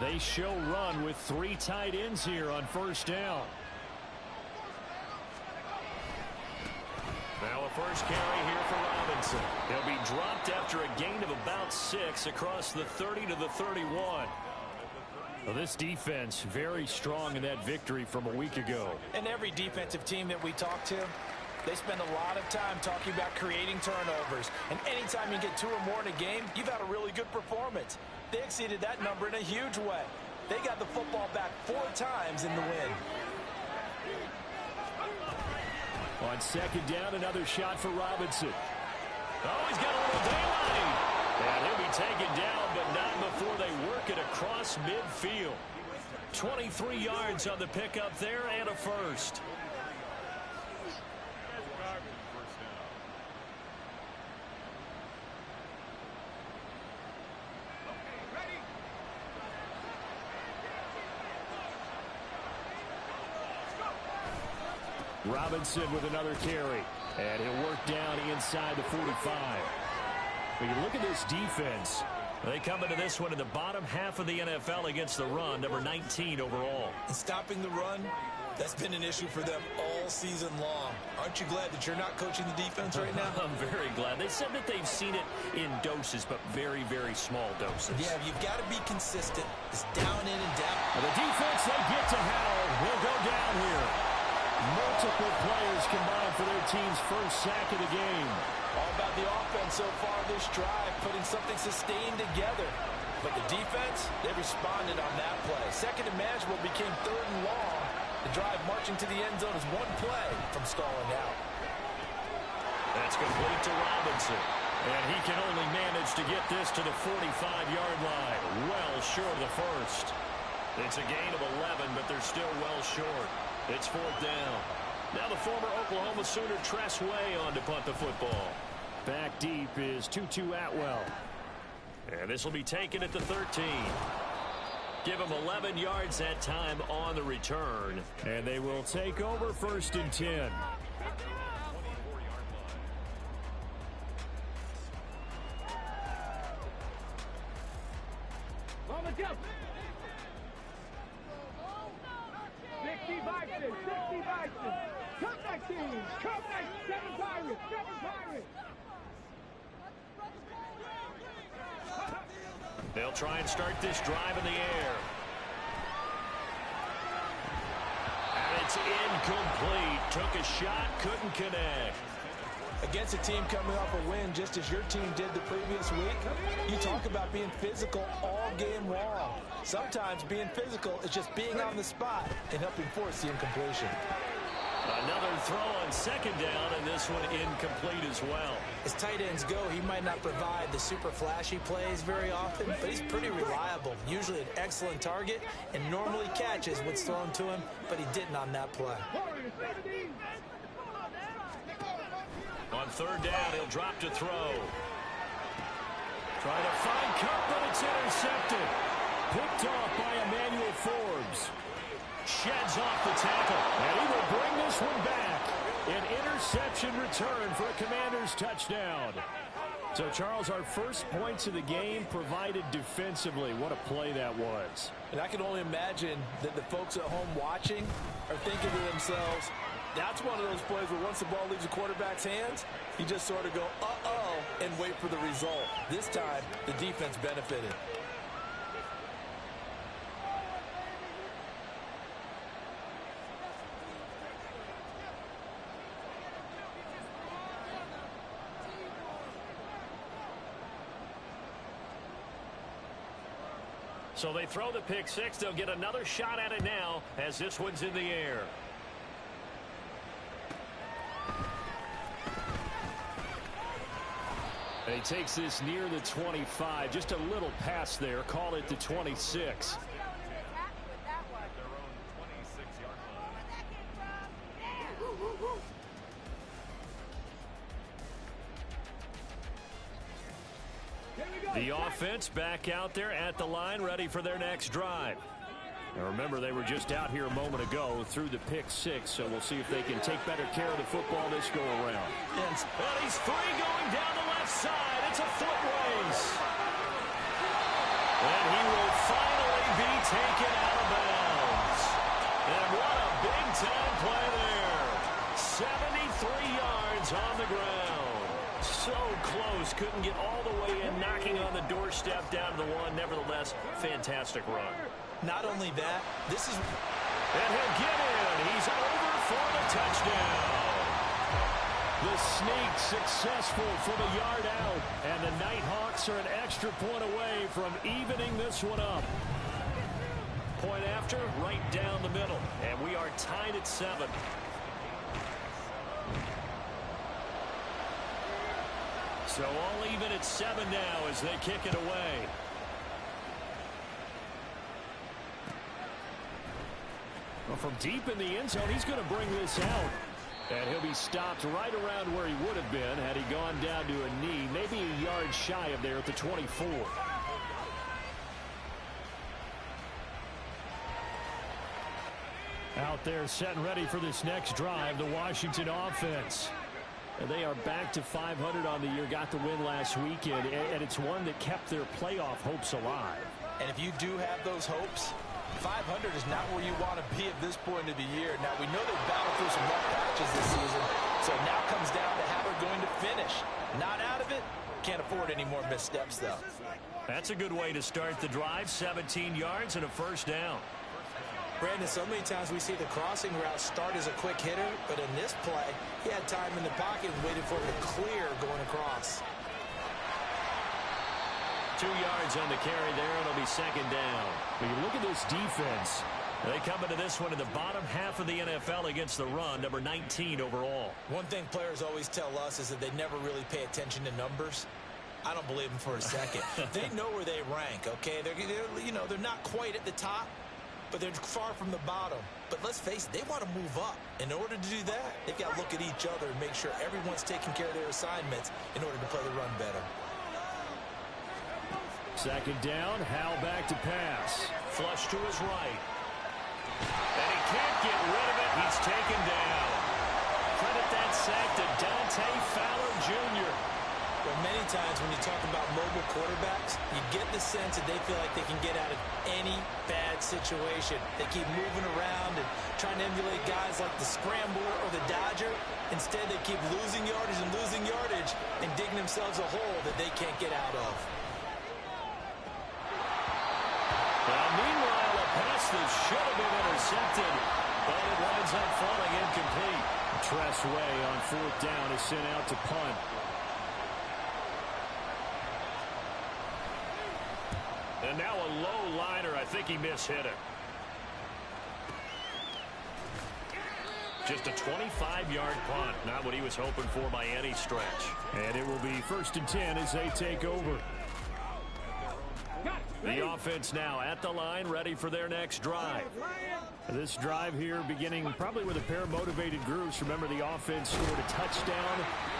They show run with 3 tight ends here on first down. Now a first carry here for Robinson. He'll be dropped after a gain of about 6 across the 30 to the 31. Well, this defense very strong in that victory from a week ago. And every defensive team that we talk to, they spend a lot of time talking about creating turnovers. And anytime you get 2 or more in a game, you've had a really good performance. They exceeded that number in a huge way. They got the football back 4 times in the win. On second down, another shot for Robinson. Oh, he's got a little daylight. And he'll be taken down, but not before they work it across midfield. 23 yards on the pickup there and a first. Robinson with another carry. And he'll work down inside the 45. When you look at this defense, they come into this one in the bottom half of the NFL against the run, number 19 overall. And stopping the run, that's been an issue for them all season long. Aren't you glad that you're not coaching the defense right now? I'm very glad. They said that they've seen it in doses, but very, very small doses. Yeah, you've got to be consistent. It's down in and down. Well, the defense, they get to Howell. He'll go down here. Multiple players combined for their team's first sack of the game. All about the offense so far this drive, putting something sustained together. But the defense, they responded on that play. Second and manageable became 3rd and long. The drive marching to the end zone is 1 play from stalling out. That's complete to Robinson. And he can only manage to get this to the 45-yard line. Well short of the first. It's a gain of 11, but they're still well short. It's 4th down. Now the former Oklahoma Sooner Tress Way on to punt the football. Back deep is Tutu Atwell. And this will be taken at the 13. Give him 11 yards that time on the return. And they will take over 1st and 10. They'll try and start this drive in the air. And it's incomplete. Took a shot, couldn't connect. Against a team coming off a win just as your team did the previous week, you talk about being physical all game long. Sometimes being physical is just being on the spot and helping force the incompletion. Another throw on 2nd down, and this one incomplete as well. As tight ends go, he might not provide the super flashy plays very often, but he's pretty reliable. Usually an excellent target and normally catches what's thrown to him, but he didn't on that play. On 3rd down, he'll drop to throw. Trying to find Kupp, but it's intercepted. Picked off by Emmanuel Forbes. Sheds off the tackle, and he will bring this one back. An interception return for a Commanders touchdown. So, Charles, our first points of the game provided defensively. What a play that was. And I can only imagine that the folks at home watching are thinking to themselves, that's one of those plays where once the ball leaves the quarterback's hands, you just sort of go, uh-oh, and wait for the result. This time, the defense benefited. So they throw the pick 6. They'll get another shot at it now as this one's in the air. And he takes this near the 25. Just a little pass there. Call it the 26. The offense back out there at the line, ready for their next drive. Now remember, they were just out here a moment ago through the pick 6, so we'll see if they can take better care of the football this go-around. And he's free going down the left side. It's a foot race. And he will finally be So close. Couldn't get all the way in, knocking on the doorstep down to the one. Nevertheless, fantastic run. Not only that, this is... And he'll get in. He's over for the touchdown. The sneak successful for the yard out. And the Nighthawks are an extra point away from evening this one up. Point after, right down the middle. And we are tied at 7. So all even at 7 now as they kick it away. Well, from deep in the end zone, he's going to bring this out. And he'll be stopped right around where he would have been had he gone down to a knee, maybe a yard shy of there at the 24. Out there set and ready for this next drive, the Washington offense. And they are back to 500 on the year, got the win last weekend, and it's one that kept their playoff hopes alive. And if you do have those hopes, 500 is not where you want to be at this point of the year. Now, we know they've battled through some rough patches this season, so it now comes down to how they're going to finish. Not out of it. Can't afford any more missteps, though. That's a good way to start the drive. 17 yards and a first down. Brandon, so many times we see the crossing route start as a quick hitter, but in this play, he had time in the pocket and waited for him to clear going across. 2 yards on the carry there, and it'll be second down. When you look at this defense, they come into this one in the bottom half of the NFL against the run, number 19 overall. One thing players always tell us is that they never really pay attention to numbers. I don't believe them for a second. They know where they rank, okay? They're not quite at the top, but they're far from the bottom. But let's face it, they want to move up. In order to do that, they've got to look at each other and make sure everyone's taking care of their assignments in order to play the run better. Second down, Howell back to pass. Flush to his right. And he can't get rid of it. He's taken down. Credit that sack to Dante Fowler Jr. Well, many times when you talk about mobile quarterbacks, you get the sense that they feel like they can get out of any bad situation. They keep moving around and trying to emulate guys like the Scrambler or the Dodger. Instead, they keep losing yardage and digging themselves a hole that they can't get out of. Meanwhile, a pass that should have been intercepted, but it winds up falling incomplete. Tress Way on fourth down is sent out to punt. And now a low liner. I think he mishit it. Just a 25-yard punt. Not what he was hoping for by any stretch. And it will be 1st and 10 as they take over. The offense now at the line, ready for their next drive. This drive here beginning probably with a pair of motivated groups. Remember, the offense scored a touchdown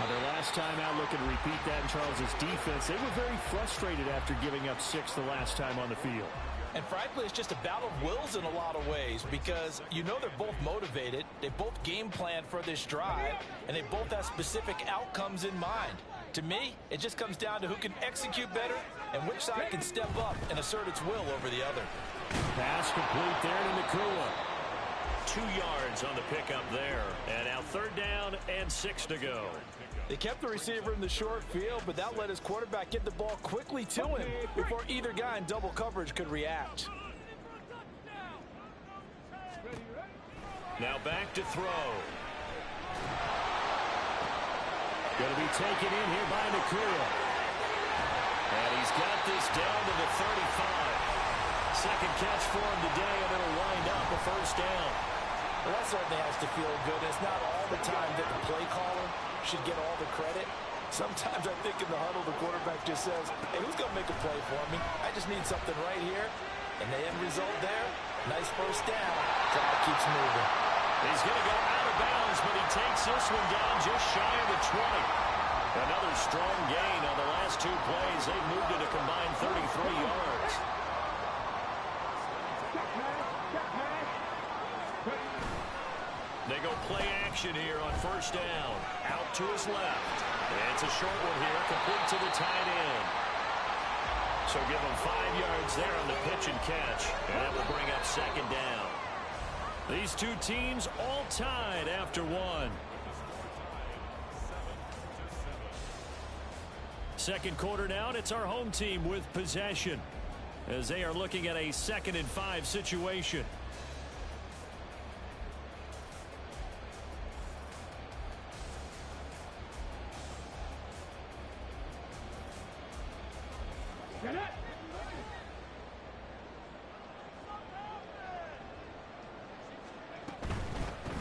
their last time out. Looking to repeat that in Charles' defense. They were very frustrated after giving up 6 the last time on the field. And frankly, it's just a battle of wills in a lot of ways because you know they're both motivated. They both game plan for this drive, and they both have specific outcomes in mind. To me, it just comes down to who can execute better and which side can step up and assert its will over the other. Pass complete there to Nakua. 2 yards on the pickup there. And now 3rd down and 6 to go. They kept the receiver in the short field, but that let his quarterback get the ball quickly to him before either guy in double coverage could react. Now back to throw. Going to be taken in here by Nakua. And he's got this down to the 35. Second catch for him today, and it'll wind up a first down. Well, that certainly has to feel good. It's not all the time that the play caller should get all the credit. Sometimes I think in the huddle, the quarterback just says, hey, who's going to make a play for me? I just need something right here. And the end result there, nice first down. Drive keeps moving. He's going to go out of bounds, but he takes this one down just shy of the 20. Another strong gain on the last 2 plays. They've moved it a combined 33 yards. They go play action here on first down. Out to his left. It's a short one here, complete to the tight end. So give him 5 yards there on the pitch and catch. And that will bring up second down. These two teams all tied after one. Second quarter now, and it's our home team with possession as they are looking at a 2nd and 5 situation.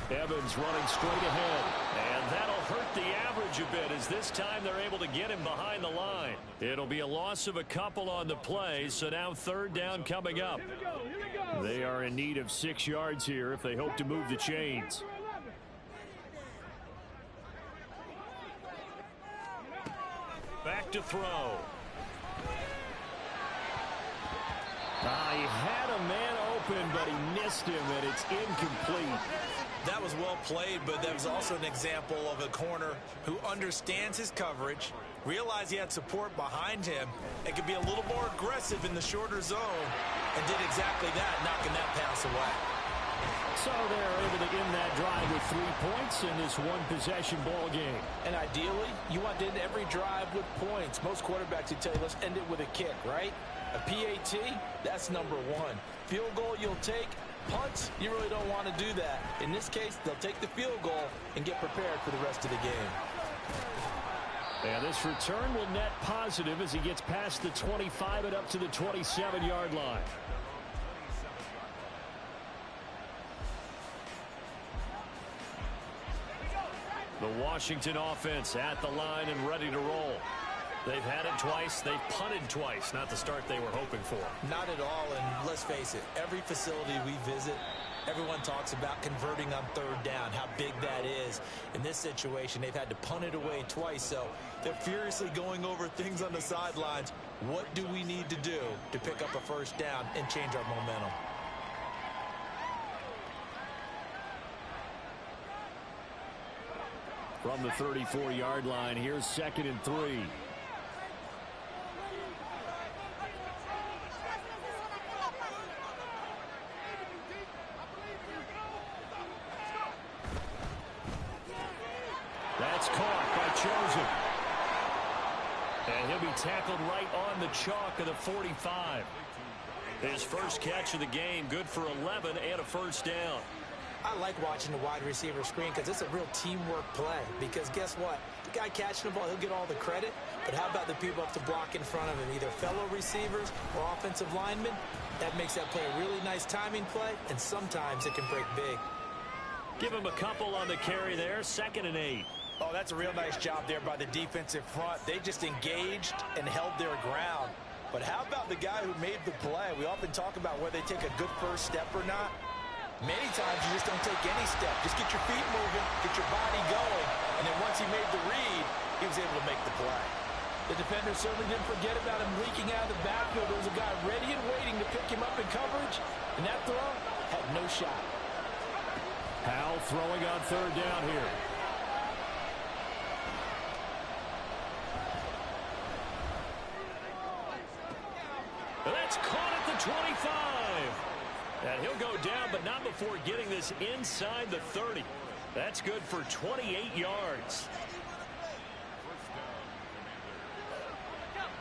Evans running straight ahead, and that'll hurt the average a bit as this time they're able to get him behind the line. It'll be a loss of a couple on the play, so now 3rd down coming up. They are in need of 6 yards here if they hope to move the chains. Back to throw. He had a man open, but he missed him, and it's incomplete. That was well played, but that was also an example of a corner who understands his coverage, realized he had support behind him, and could be a little more aggressive in the shorter zone, and did exactly that, knocking that pass away. So they're able to end that drive with 3 points in this one-possession ball game. And ideally, you want to end every drive with points. Most quarterbacks would tell you, let's end it with a kick, right? A PAT, that's number 1. Field goal you'll take. Punts, you really don't want to do that. In this case, they'll take the field goal and get prepared for the rest of the game. And this return will net positive as he gets past the 25 and up to the 27-yard line. The Washington offense at the line and ready to roll. They've had it twice. They've punted twice. Not the start they were hoping for. Not at all, and let's face it, every facility we visit, everyone talks about converting on 3rd down, how big that is. In this situation, they've had to punt it away twice, so they're furiously going over things on the sidelines. What do we need to do to pick up a 1st down and change our momentum? From the 34-yard line, here's 2nd and 3. That's caught by Chosen. And he'll be tackled right on the chalk of the 45. His first catch of the game, good for 11 and a 1st down. I like watching the wide receiver screen because it's a real teamwork play. Because guess what? The guy catching the ball, he'll get all the credit. But how about the people up to block in front of him, either fellow receivers or offensive linemen? That makes that play a really nice timing play, and sometimes it can break big. Give him a couple on the carry there, 2nd and 8. Oh, that's a real nice job there by the defensive front. They just engaged and held their ground. But how about the guy who made the play? We often talk about whether they take a good first step or not. Many times you just don't take any step. Just get your feet moving, get your body going, and then once he made the read, he was able to make the play. The defender certainly didn't forget about him leaking out of the backfield. There was a guy ready and waiting to pick him up in coverage, and that throw had no shot. Howell throwing on 3rd down here. That's caught at the 25. And he'll go down, but not before getting this inside the 30. That's good for 28 yards.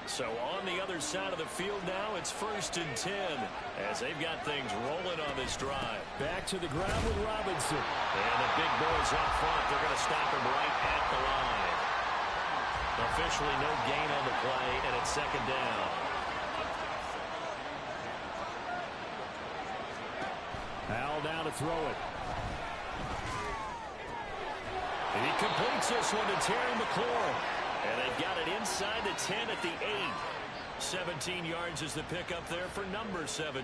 So on the other side of the field now, it's 1st and 10 as they've got things rolling on this drive. Back to the ground with Robinson. And the big boys up front, they're going to stop him right at the line. Officially no gain on the play, and it's 2nd down. Howell down to throw it. And he completes this one to Terry McLaurin. And they've got it inside the 10 at the 8. 17 yards is the pickup there for number 17.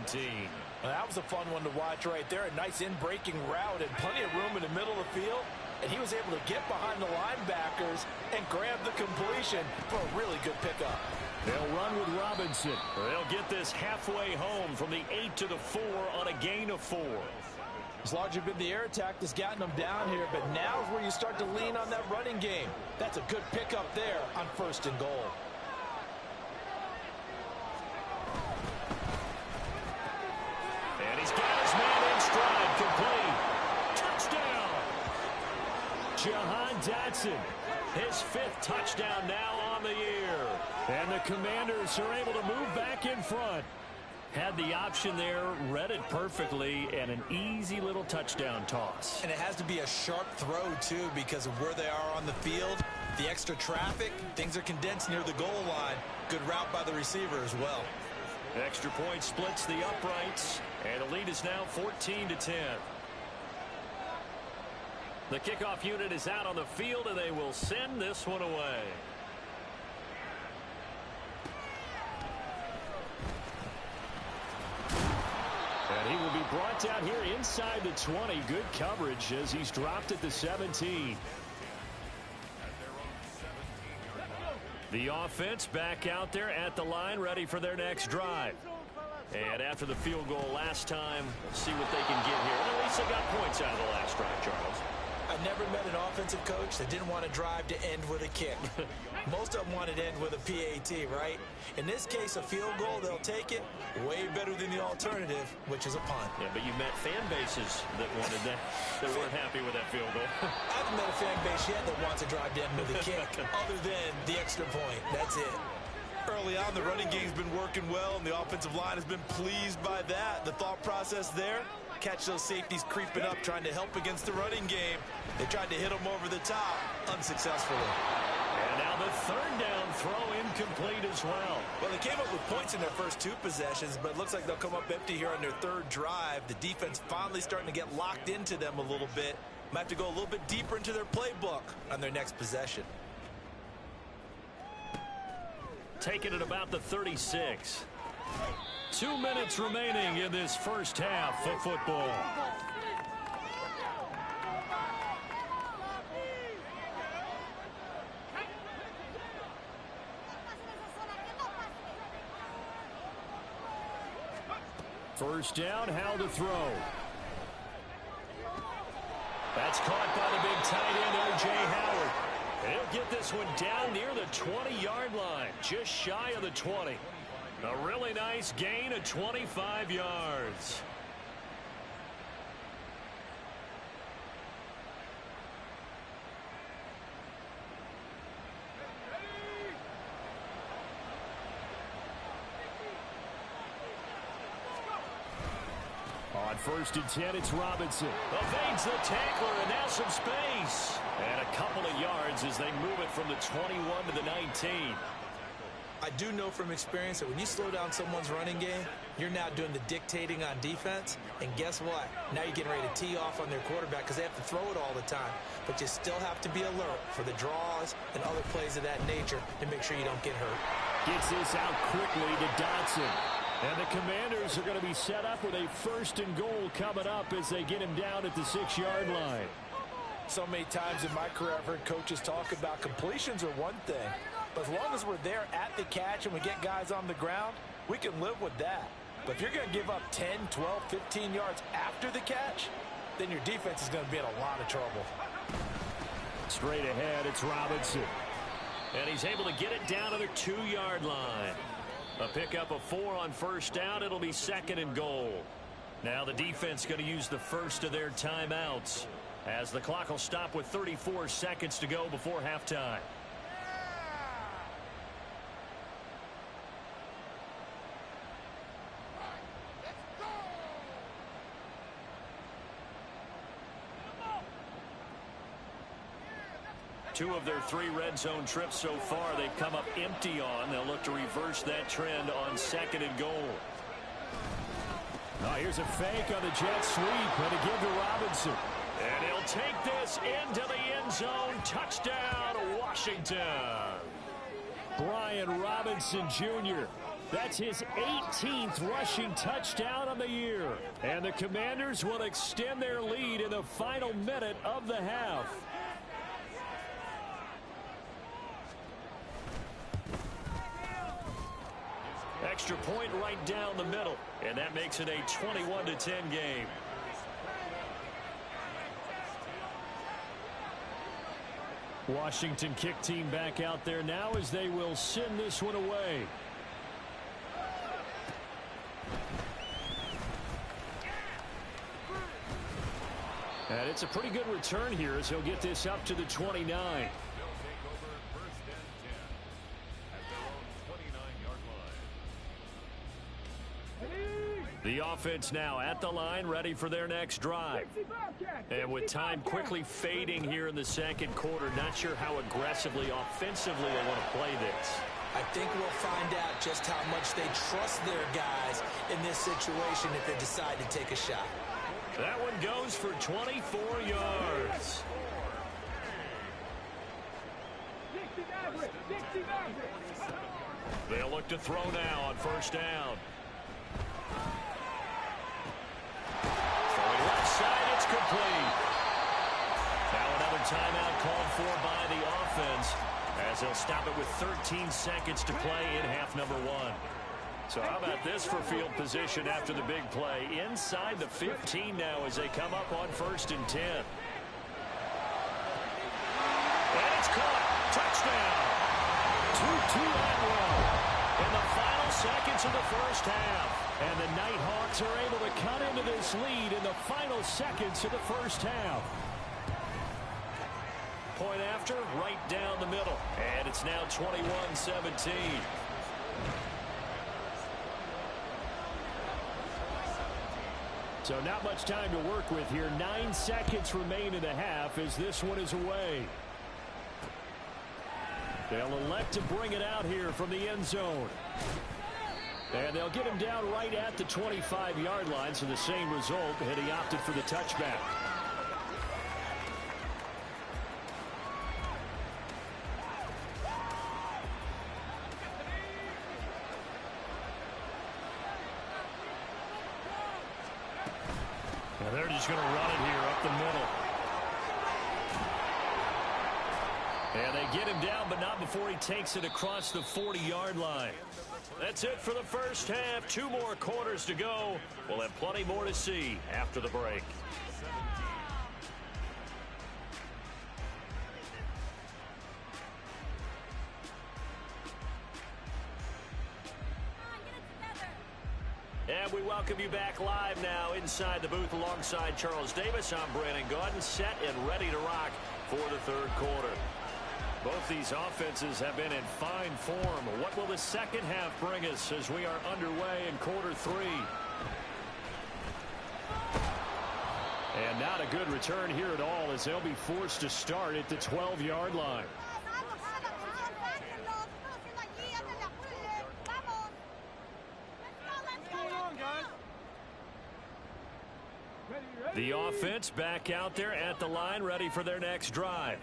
Well, that was a fun one to watch right there. A nice in-breaking route and plenty of room in the middle of the field. And he was able to get behind the linebackers and grab the completion for a really good pickup. They'll run with Robinson. They'll get this halfway home from the 8 to the 4 on a gain of 4. It's largely been the air attack that's gotten them down here, but now is where you start to lean on that running game. That's a good pickup there on 1st and goal. And he's got his man in stride, complete. Touchdown! Jahan Dotson, his 5th touchdown now on the year. the Commanders are able to move back in front. Had the option there, read it perfectly, and an easy little touchdown toss. And it has to be a sharp throw, too, because of where they are on the field. The extra traffic, things are condensed near the goal line. Good route by the receiver as well. Extra point splits the uprights, and the lead is now 14-10. The kickoff unit is out on the field, and they will send this one away. And he will be brought down here inside the 20. Good coverage as he's dropped at the 17. The offense back out there at the line, ready for their next drive. And after the field goal last time, we'll see what they can get here. And at least they got points out of the last drive, Charles. I never met an offensive coach that didn't want to drive to end with a kick. Most of them wanted to end with a PAT, right? In this case, a field goal, they'll take it. Way better than the alternative, which is a punt. Yeah, but you met fan bases that wanted that, that weren't happy with that field goal. I haven't met a fan base yet that wants to drive to end with a kick, other than the extra point. That's it. Early on, the running game's been working well, and the offensive line has been pleased by that. The thought process there, catch those safeties creeping up, trying to help against the running game. They tried to hit them over the top, unsuccessfully. And now the third down throw incomplete as well. Well, they came up with points in their first two possessions, but it looks like they'll come up empty here on their third drive. The defense finally starting to get locked into them a little bit. Might have to go a little bit deeper into their playbook on their next possession. Taking it about the 36. 2 minutes remaining in this first half of football. First down, how to throw. That's caught by the big tight end, O.J. Howard. And he'll get this one down near the 20-yard line, just shy of the 20. A really nice gain of 25 yards. On first and 10, it's Robinson. Evades the tackler, and now some space. And a couple of yards as they move it from the 21 to the 19. I do know from experience that when you slow down someone's running game, you're now doing the dictating on defense. And guess what? Now you're getting ready to tee off on their quarterback because they have to throw it all the time. But you still have to be alert for the draws and other plays of that nature to make sure you don't get hurt. Gets this out quickly to Dotson. And the Commanders are going to be set up with a first and goal coming up as they get him down at the 6-yard line. So many times in my career, I've heard coaches talk about completions are one thing. But as long as we're there at the catch and we get guys on the ground, we can live with that. But if you're going to give up 10, 12, 15 yards after the catch, then your defense is going to be in a lot of trouble. Straight ahead, it's Robinson. And he's able to get it down to the 2-yard line. A pickup of 4 on first down. It'll be second and goal. Now the defense going to use the first of their timeouts as the clock will stop with 34 seconds to go before halftime. Two of their 3 red zone trips so far they've come up empty on. They'll look to reverse that trend on second and goal. Oh, here's a fake on the jet sweep and a give to Robinson. And he'll take this into the end zone. Touchdown, Washington. Brian Robinson Jr. That's his 18th rushing touchdown on the year. And the Commanders will extend their lead in the final minute of the half. Extra point right down the middle, and that makes it a 21-10 game. Washington kick team back out there now as they will send this one away. And it's a pretty good return here as he'll get this up to the 29. The offense now at the line, ready for their next drive. And with time quickly fading here in the second quarter, not sure how aggressively, offensively they want to play this. I think we'll find out just how much they trust their guys in this situation if they decide to take a shot. That one goes for 24 yards. They'll look to throw now on first down. Throwing left side, it's complete. Now another timeout called for by the offense, as they'll stop it with 13 seconds to play in half number 1. So how about this for field position after the big play? Inside the 15 now as they come up on 1st and 10. And it's caught. Touchdown. 2-2 on roll in the final seconds of the first half. And the Nighthawks are able to cut into this lead in the final seconds of the first half. Point after, right down the middle. And it's now 21-17. So not much time to work with here. 9 seconds remain in the half as this one is away. They'll elect to bring it out here from the end zone. And they'll get him down right at the 25-yard line, so the same result, and he opted for the touchback. And they're just going to run it here up the middle. And they get him down, but not before he takes it across the 40-yard line. That's it for the first half. 2 more quarters to go. We'll have plenty more to see after the break. And we welcome you back live now inside the booth alongside Charles Davis. I'm Brandon Gaudin, set and ready to rock for the third quarter. Both these offenses have been in fine form. What will the second half bring us as we are underway in quarter 3? And not a good return here at all as they'll be forced to start at the 12-yard line. The offense back out there at the line, ready for their next drive.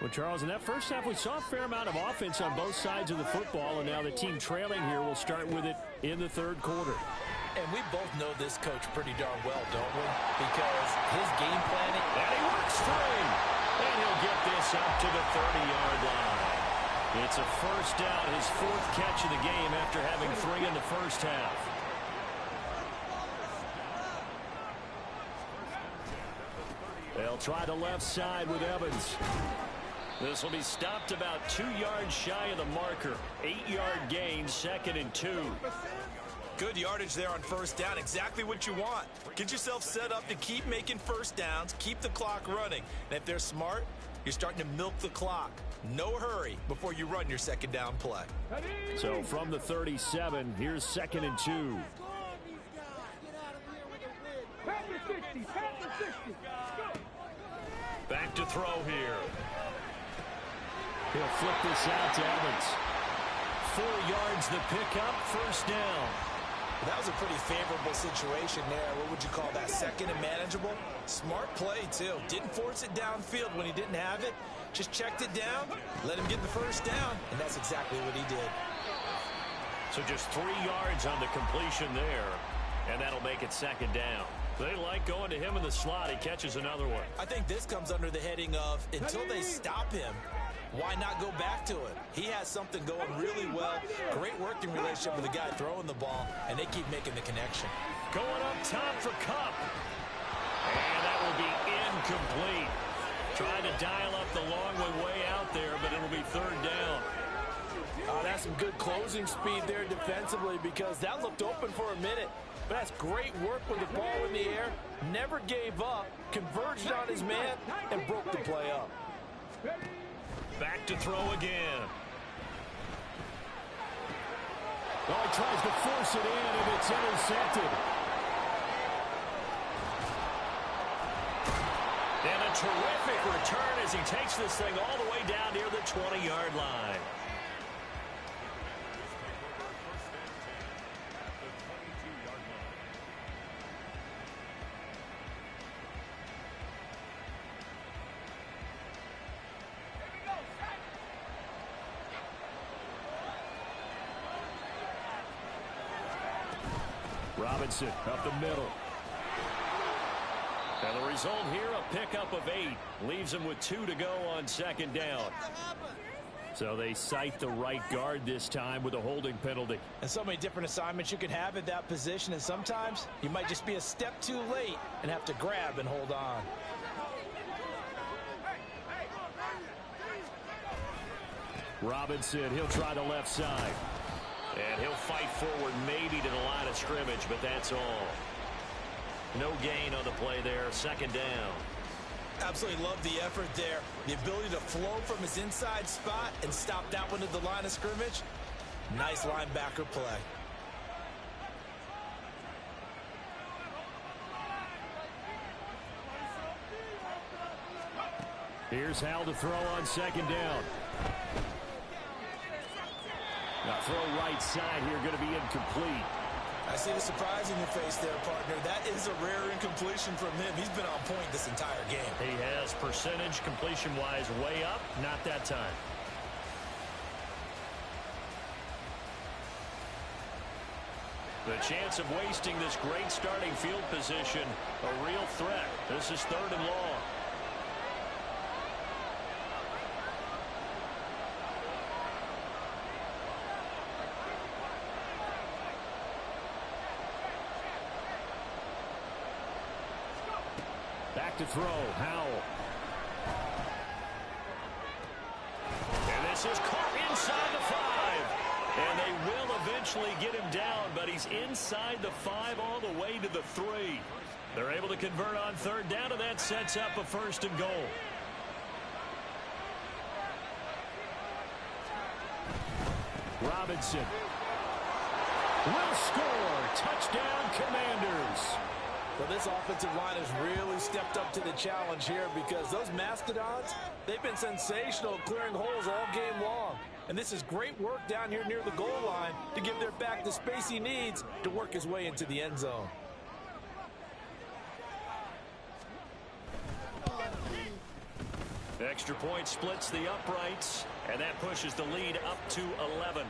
Well, Charles, in that first half, we saw a fair amount of offense on both sides of the football, and now the team trailing here will start with it in the third quarter. And we both know this coach pretty darn well, don't we? Because his game planning... And he works free. And he'll get this up to the 30-yard line. It's a first down, his 4th catch of the game after having 3 in the first half. They'll try the left side with Evans. This will be stopped about 2 yards shy of the marker. 8-yard gain, 2nd and 2. Good yardage there on first down. Exactly what you want. Get yourself set up to keep making first downs, keep the clock running. And if they're smart, you're starting to milk the clock. No hurry before you run your second down play. So from the 37, here's 2nd and 2. Back to throw here. He'll flip this out to Evans. 4 yards the pickup, first down. That was a pretty favorable situation there. What would you call that? 2nd and manageable? Smart play, too. Didn't force it downfield when he didn't have it. Just checked it down, let him get the first down, and that's exactly what he did. So just 3 yards on the completion there, and that'll make it 2nd down. They like going to him in the slot. He catches another one. I think this comes under the heading of, until they stop him, why not go back to it? He has something going really well. Great working relationship with the guy throwing the ball, and they keep making the connection. Going up top for Kupp. And that will be incomplete. Trying to dial up the long way out there, but it'll be 3rd down. That's some good closing speed there defensively, because that looked open for a minute. But that's great work with the ball in the air. Never gave up, converged on his man, and broke the play up. Back to throw again. Oh, he tries to force it in, and it's intercepted. terrific return as he takes this thing all the way down near the 20-yard line. Robinson up the middle. And the result here, a pickup of 8. Leaves him with 2 to go on second down. So they cite the right guard this time with a holding penalty. And so many different assignments you can have at that position, and sometimes you might just be a step too late and have to grab and hold on. Robinson, he'll try the left side. And he'll fight forward maybe to the line of scrimmage, but that's all. No gain on the play there, second down. Absolutely love the effort there. The ability to flow from his inside spot and stop that one at the line of scrimmage. Nice linebacker play. Here's Hal to throw on second down. Now throw right side here, going to be incomplete. I see the surprise in your face there, partner. That is a rare incompletion from him. He's been on point this entire game. He has percentage completion-wise way up, not that time. The chance of wasting this great starting field position, a real threat. This is 3rd and long. Back to throw, Howell. And this is caught inside the 5. And they will eventually get him down, but he's inside the 5 all the way to the 3. They're able to convert on 3rd down, and that sets up a 1st and goal. Robinson will score. Touchdown, Commanders. Well, this offensive line has really stepped up to the challenge here because those Mastodons, they've been sensational clearing holes all game long. And this is great work down here near the goal line to give their back the space he needs to work his way into the end zone. Extra point splits the uprights, and that pushes the lead up to 11.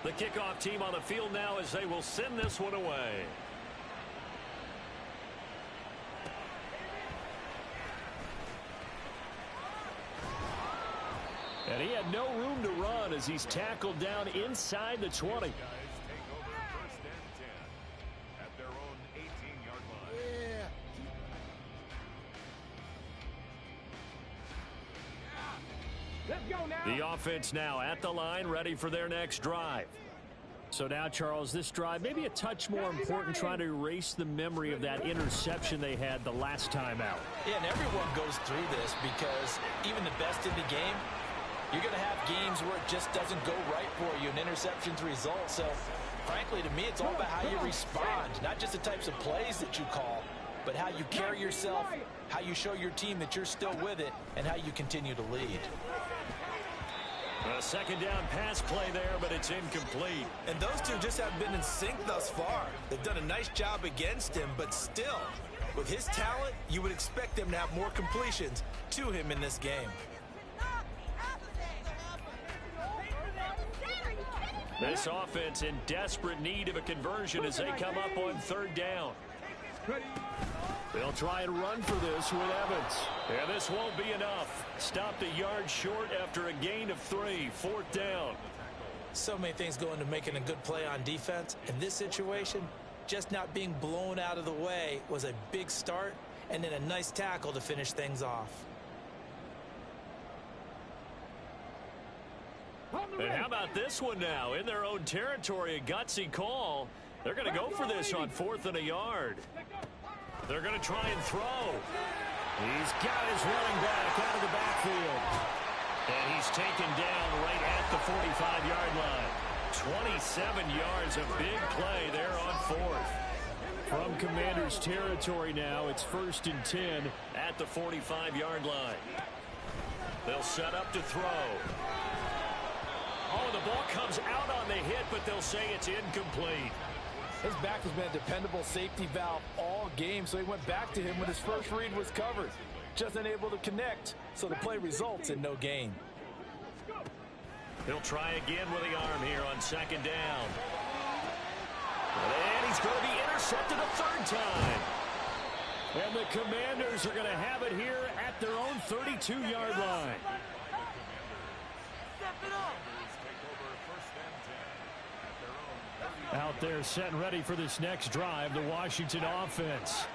The kickoff team on the field now as they will send this one away. And he had no room to run as he's tackled down inside the 20. The offense now at the line, ready for their next drive. So now, Charles, this drive maybe a touch more important, trying to erase the memory of that interception they had the last time out. Yeah, and everyone goes through this because even the best in the game, you're going to have games where it just doesn't go right for you, and interceptions result. So, frankly, to me, it's all about how you respond, not just the types of plays that you call, but how you carry yourself, how you show your team that you're still with it, and how you continue to lead. A second down pass play there, but it's incomplete. And those two just have been in sync thus far. They've done a nice job against him, but still, with his talent, you would expect them to have more completions to him in this game. This offense in desperate need of a conversion as they come up on 3rd down. They'll try and run for this with Evans. And this won't be enough. Stopped a yard short after a gain of 3. 4th down. So many things go into making a good play on defense. In this situation, just not being blown out of the way was a big start, and then a nice tackle to finish things off. And how about this one now? In their own territory, a gutsy call. They're going to go for this on 4th and a yard. They're going to try and throw. He's got his running back out of the backfield. And he's taken down right at the 45-yard line. 27 yards, a big play there on fourth. From Commanders territory now, it's 1st and 10 at the 45-yard line. They'll set up to throw. Oh, the ball comes out on the hit, but they'll say it's incomplete. His back has been a dependable safety valve all game, so he went back to him when his first read was covered. Just unable to connect, so the play results in no gain. He'll try again with the arm here on 2nd down. And he's going to be intercepted a 3rd time. And the Commanders are going to have it here at their own 32-yard line. Out there set and ready for this next drive, the Washington offense.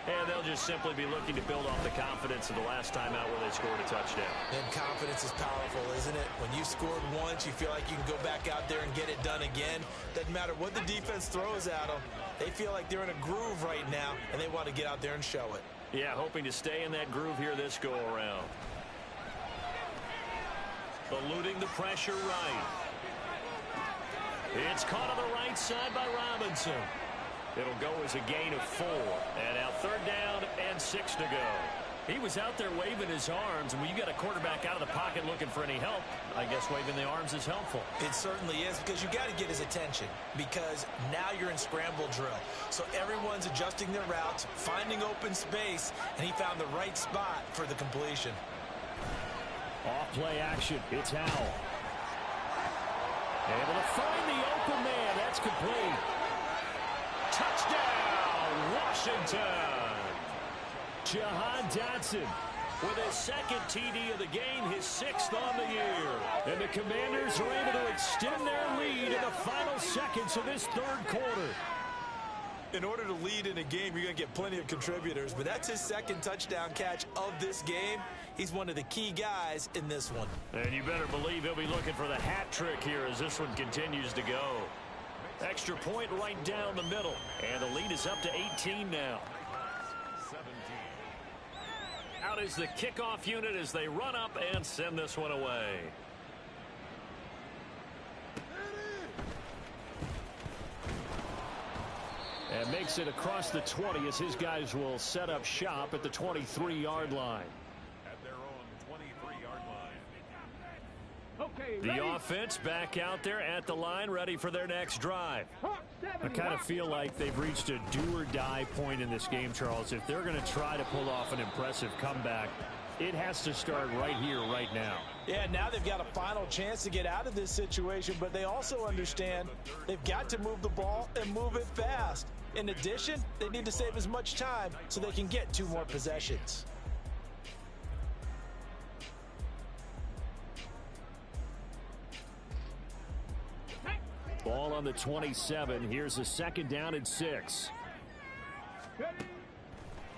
And they'll just simply be looking to build off the confidence of the last time out where they scored a touchdown. And confidence is powerful, isn't it? When you scored once, you feel like you can go back out there and get it done again. Doesn't matter what the defense throws at them. They feel like they're in a groove right now, and they want to get out there and show it. Yeah, hoping to stay in that groove here this go-around. Eluding the pressure right. It's caught on the right side by Robinson. It'll go as a gain of 4. And now 3rd down and 6 to go. He was out there waving his arms, and when you got a quarterback out of the pocket looking for any help, I guess waving the arms is helpful. It certainly is, because you got to get his attention, because now you're in scramble drill. So everyone's adjusting their routes, finding open space, and he found the right spot for the completion. Off play action. It's Howell. Able to find the open man. That's complete. Touchdown, Washington. Jahan Dotson with his 2nd TD of the game, his 6th on the year. And the Commanders are able to extend their lead in the final seconds of this 3rd quarter. In order to lead in a game, you're going to get plenty of contributors, but that's his 2nd touchdown catch of this game. He's one of the key guys in this one. And you better believe he'll be looking for the hat trick here as this one continues to go. Extra point right down the middle, and the lead is up to 18 now. Out is the kickoff unit as they run up and send this one away. And makes it across the 20 as his guys will set up shop at the 23-yard line. At their own 23-yard line. Okay, the offense back out there at the line, ready for their next drive. I kind of feel like they've reached a do-or-die point in this game, Charles. If they're going to try to pull off an impressive comeback, it has to start right here, right now. Yeah, now they've got a final chance to get out of this situation, but they also understand they've got to move the ball and move it fast. In addition, they need to save as much time so they can get 2 more possessions. Ball on the 27. Here's a 2nd down and 6.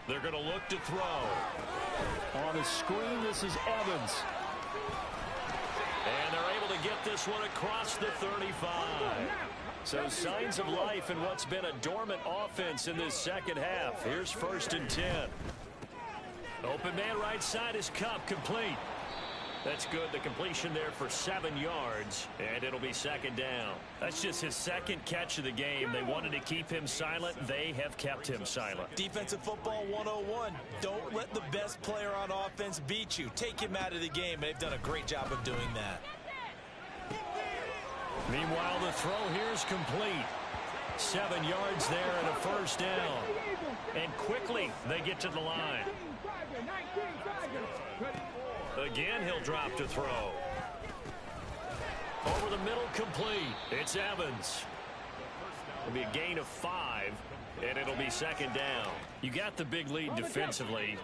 They're going to look to throw. On the screen, this is Evans. And they're able to get this one across the 35. So signs of life in what's been a dormant offense in this 2nd half. Here's 1st and 10. Open man right side is Kupp, complete. That's good. The completion there for 7 yards, and it'll be 2nd down. That's just his 2nd catch of the game. They wanted to keep him silent. They have kept him silent. Defensive football 101. Don't let the best player on offense beat you. Take him out of the game. They've done a great job of doing that. Meanwhile, the throw here is complete. 7 yards there and a 1st down. And quickly, they get to the line. Again, he'll drop to throw. Over the middle, complete. It's Evans. It'll be a gain of 5, and it'll be 2nd down. You got the big lead defensively.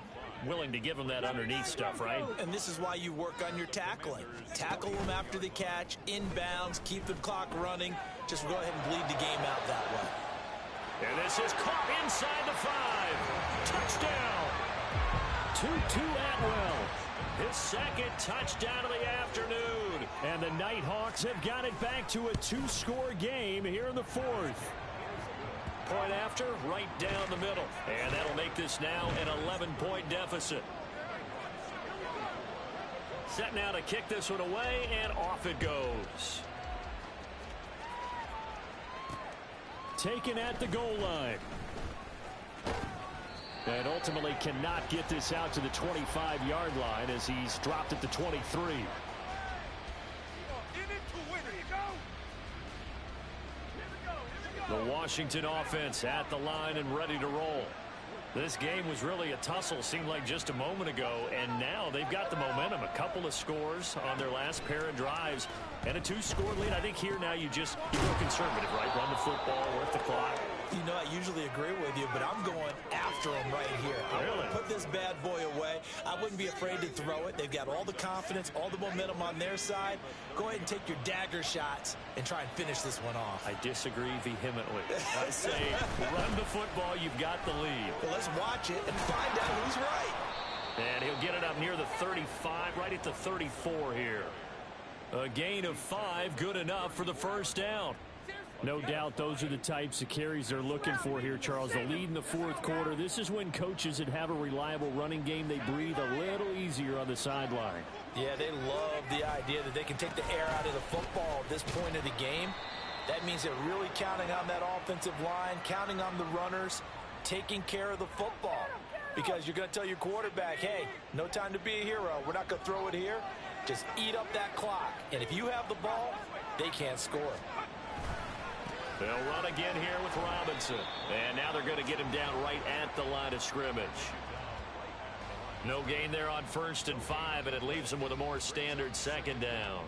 Willing to give them that underneath stuff, right? And this is why you work on your tackling. Tackle them after the catch, inbounds, keep the clock running. Just go ahead and bleed the game out that way. And this is caught inside the 5. Touchdown. 2-2 Atwell. His 2nd touchdown of the afternoon. And the Nighthawks have got it back to a 2-score game here in the 4th. Point after, right down the middle. And that'll make this now an 11-point deficit. Set now to kick this one away, and off it goes. taken at the goal line. And ultimately cannot get this out to the 25-yard line as he's dropped at the 23. The Washington offense at the line and ready to roll. This game was really a tussle, seemed like just a moment ago, and now they've got the momentum. A couple of scores on their last pair of drives and a 2-score lead. I think here now you go conservative, right? Run the football, work the clock. You know, I usually agree with you, but I'm going after him right here. I want to put this bad boy away. I wouldn't be afraid to throw it. They've got all the confidence, all the momentum on their side. Go ahead and take your dagger shots and try and finish this one off. I disagree vehemently. I say run the football. You've got the lead. Well, let's watch it and find out who's right. And he'll get it up near the 35, right at the 34 here. A gain of 5, good enough for the first down. No doubt those are the types of carries they're looking for here, Charles. The lead in the fourth quarter. This is when coaches that have a reliable running game, they breathe a little easier on the sideline. Yeah, they love the idea that they can take the air out of the football at this point of the game. That means they're really counting on that offensive line, counting on the runners, taking care of the football. Because you're going to tell your quarterback, hey, no time to be a hero. We're not going to throw it here. Just eat up that clock. And if you have the ball, they can't score. They'll run again here with Robinson. And now they're going to get him down right at the line of scrimmage. No gain there on 1st and 5, and it leaves them with a more standard second down.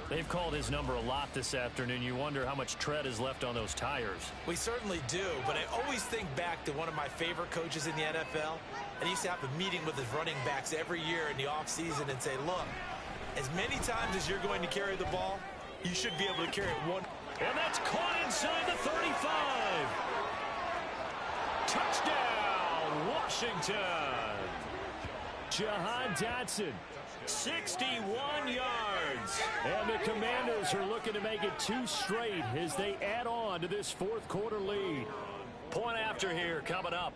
They've called his number a lot this afternoon. You wonder how much tread is left on those tires. We certainly do, but I always think back to one of my favorite coaches in the NFL. And he used to have a meeting with his running backs every year in the offseason and say, look, as many times as you're going to carry the ball, you should be able to carry it one. And that's caught inside the 35. Touchdown, Washington. Jahan Dotson, 61 yards. And the Commanders are looking to make it 2 straight as they add on to this fourth quarter lead. Point after here coming up.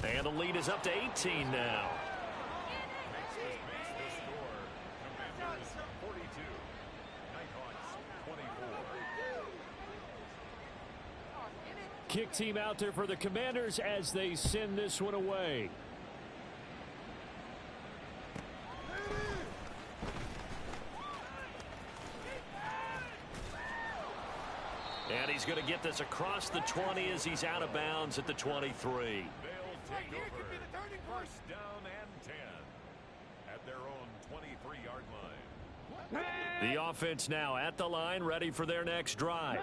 And the lead is up to 18 now. Kick team out there for the Commanders as they send this one away. And he's going to get this across the 20 as he's out of bounds at the 23. They'll take over. First down and 10 at their own 23-yard line. The offense now at the line, ready for their next drive.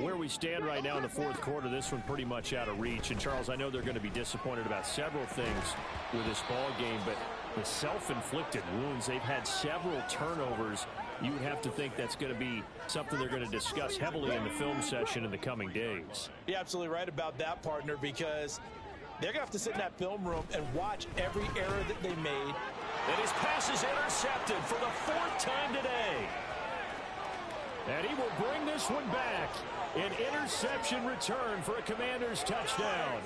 Where we stand right now in the fourth quarter, this one pretty much out of reach. And, Charles, I know they're going to be disappointed about several things with this ball game, but the self-inflicted wounds, they've had several turnovers. You would have to think that's going to be something they're going to discuss heavily in the film session in the coming days. You're absolutely right about that, partner, because they're going to have to sit in that film room and watch every error that they made. And his pass is intercepted for the 4th time today. And he will bring this one back. An interception return for a Commanders touchdown.